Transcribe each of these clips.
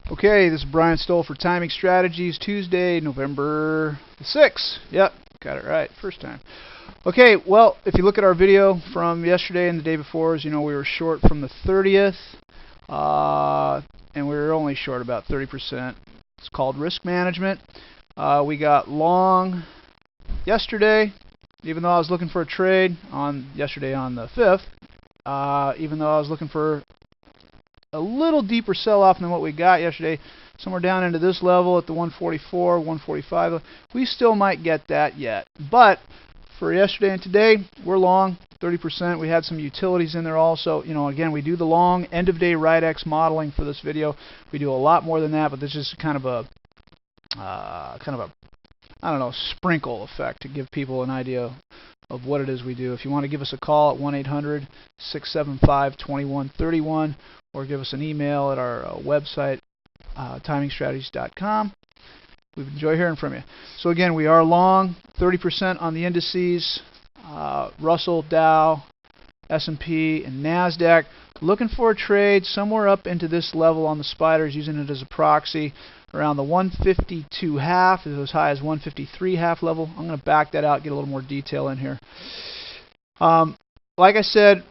Okay, this is Brian Stoll for Timing Strategies, Tuesday, November the 6th. Yep, got it right, first time. Okay, well, if you look at our video from yesterday and the day before, as you know, we were short from the 30th, and we were only short about 30%. It's called risk management. We got long yesterday, even though I was looking for a trade on yesterday on the 5th, even though I was looking for a little deeper sell-off than what we got yesterday, somewhere down into this level at the 144, 145. We still might get that yet. But for yesterday and today, we're long 30%. We had some utilities in there also. You know, again, we do the long end-of-day RIDEX modeling for this video. We do a lot more than that, but this is kind of a I don't know, sprinkle effect to give people an idea of what it is we do. If you want to give us a call at 1-800-675-2131 or give us an email at our website, timingstrategies.com. We enjoy hearing from you. So again, we are long 30% on the indices, Russell, Dow, S&P, and NASDAQ. Looking for a trade somewhere up into this level on the spiders, using it as a proxy around the 152.5, as high as 153.5 level. I'm going to back that out, get a little more detail in here. Like I said,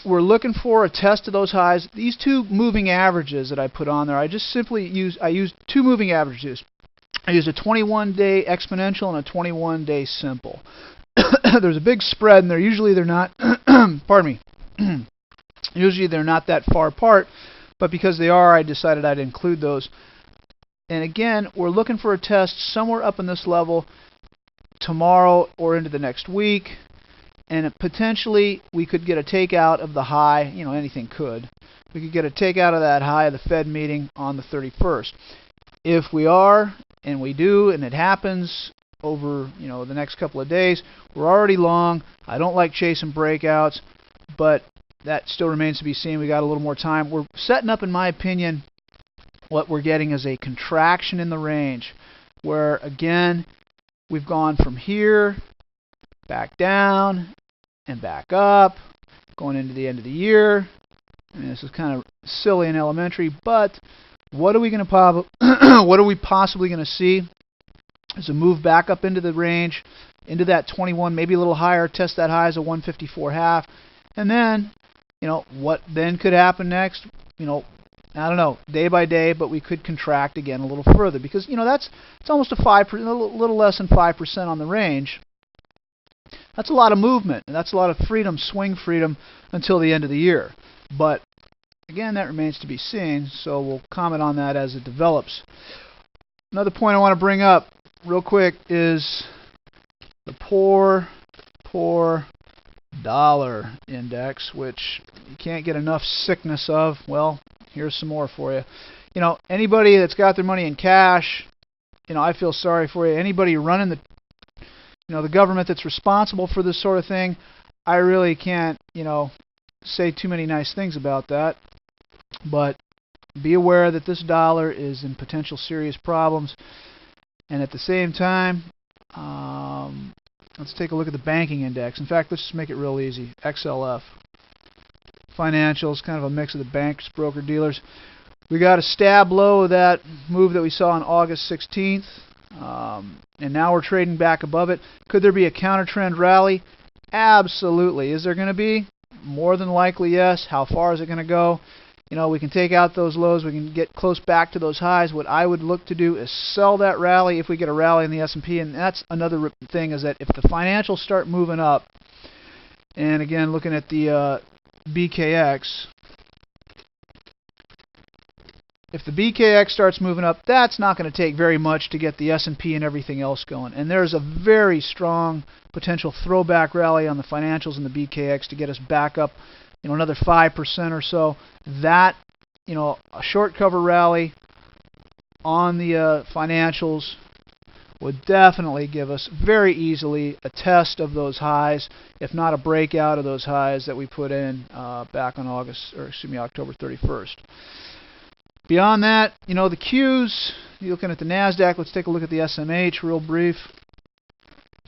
we're looking for a test of those highs. These two moving averages that I put on there, I used two moving averages. I used a 21-day exponential and a 21-day simple. There's a big spread, and usually they're not. Pardon me. Usually they're not that far apart, but because they are, I decided I'd include those. And again, we're looking for a test somewhere up in this level tomorrow or into the next week. And potentially we could get a takeout of the high. You know, anything could. We could get a takeout of that high of the Fed meeting on the 31st. If we are, and we do, and it happens over, you know, the next couple of days, we're already long. I don't like chasing breakouts, but that still remains to be seen. We got a little more time. We're setting up, in my opinion, what we're getting is a contraction in the range, where again we've gone from here back down and back up, going into the end of the year. I mean, this is kind of silly and elementary, but what are we going to what are we possibly going to see? Is a move back up into the range, into that 21, maybe a little higher, test that high as a 154.5, and then, you know, what then could happen next? You know, I don't know, day by day, but we could contract again a little further, because, you know, it's almost a 5%, a little less than 5% on the range. That's a lot of movement, and that's a lot of freedom, swing freedom, until the end of the year. But again, that remains to be seen, so we'll comment on that as it develops. Another point I want to bring up real quick is the poor dollar index, which you can't get enough sickness of. Well, here's some more for you. You know, anybody that's got their money in cash, you know, I feel sorry for you. Anybody running the, you know, the government that's responsible for this sort of thing, I really can't, you know, say too many nice things about that. But be aware that this dollar is in potential serious problems. And at the same time, let's take a look at the banking index. In fact, let's just make it real easy. XLF. Financials, kind of a mix of the banks, broker dealers. We got a stab low of that move that we saw on August 16th. And now we're trading back above it. Could there be a counter trend rally? Absolutely. Is there going to be? More than likely, yes. How far is it going to go? You know, we can take out those lows. We can get close back to those highs. What I would look to do is sell that rally if we get a rally in the S&P. And that's another thing, is that if the financials start moving up, and again, looking at the BKX, if the BKX starts moving up, that's not going to take very much to get the S&P and everything else going. And there's a very strong potential throwback rally on the financials and the BKX to get us back up, you know, another 5% or so. That, you know, a short cover rally on the financials would definitely give us very easily a test of those highs, if not a breakout of those highs that we put in back on October 31st. Beyond that, you know, the Qs, you're looking at the NASDAQ. Let's take a look at the SMH real brief.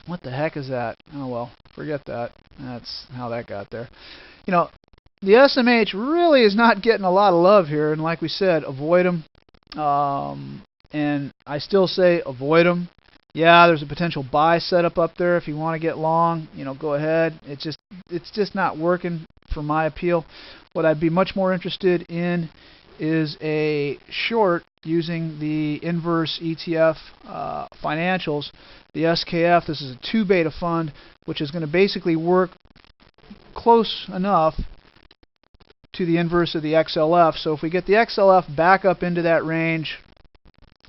What the heck is that? Oh, well, forget that. That's how that got there. You know, the SMH really is not getting a lot of love here, and like we said, avoid them. And I still say avoid them. Yeah, there's a potential buy setup up there if you want to get long. Go ahead. It's just not working for my appeal. What I'd be much more interested in is a short using the inverse ETF financials, the SKF. This is a 2 beta fund, which is going to basically work close enough to the inverse of the XLF. So if we get the XLF back up into that range,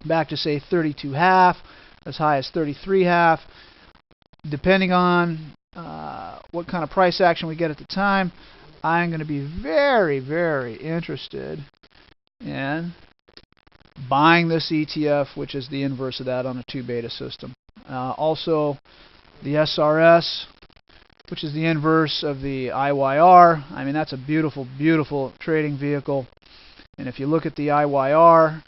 back to say 32.5, as high as 33.5, depending on what kind of price action we get at the time, I'm going to be very, very interested in buying this ETF, which is the inverse of that on a 2 beta system. Also, the SRS, which is the inverse of the IYR. I mean, that's a beautiful, beautiful trading vehicle. And if you look at the IYR,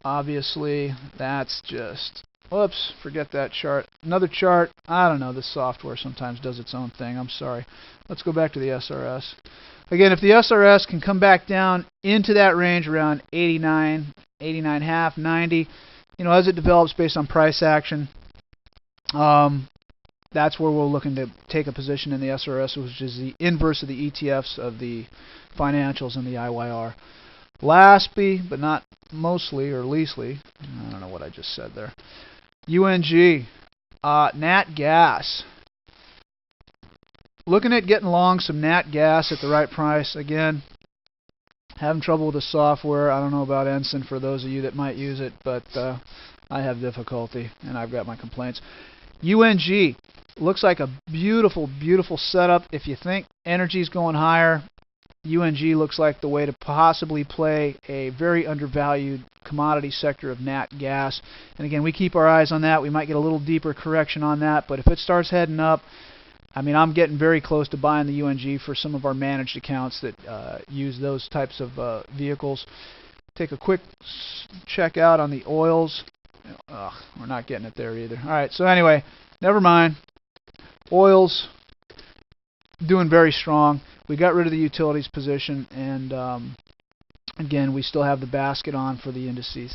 obviously, that's just, whoops, forget that chart. Another chart, I don't know, this software sometimes does its own thing. I'm sorry. Let's go back to the SRS. Again, if the SRS can come back down into that range around 89, 89.5, 90, as it develops based on price action, that's where we're looking to take a position in the SRS, which is the inverse of the ETFs of the financials and the IYR. Lastly, but not mostly or leastly, I don't know what I just said there, UNG, Nat Gas. Looking at getting long some Nat Gas at the right price. Again, having trouble with the software. I don't know about Ensign for those of you that might use it, but I have difficulty, and I've got my complaints. UNG looks like a beautiful, beautiful setup. If you think energy's going higher, UNG looks like the way to possibly play a very undervalued commodity sector of nat gas. And again, we keep our eyes on that. We might get a little deeper correction on that, but if it starts heading up, I mean, I'm getting very close to buying the UNG for some of our managed accounts that use those types of vehicles. Take a quick check out on the oils. We're not getting it there either. All right, so anyway, never mind. Oils doing very strong. We got rid of the utilities position, and again, we still have the basket on for the indices.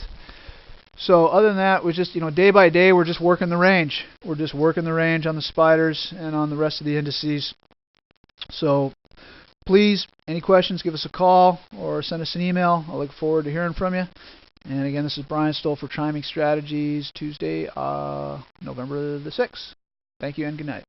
So other than that, we're just, day by day, we're just working the range. We're just working the range on the spiders and on the rest of the indices. So please, any questions, give us a call or send us an email. I look forward to hearing from you. And again, this is Brian Stoll for Timing Strategies, Tuesday, November the 6th. Thank you and good night.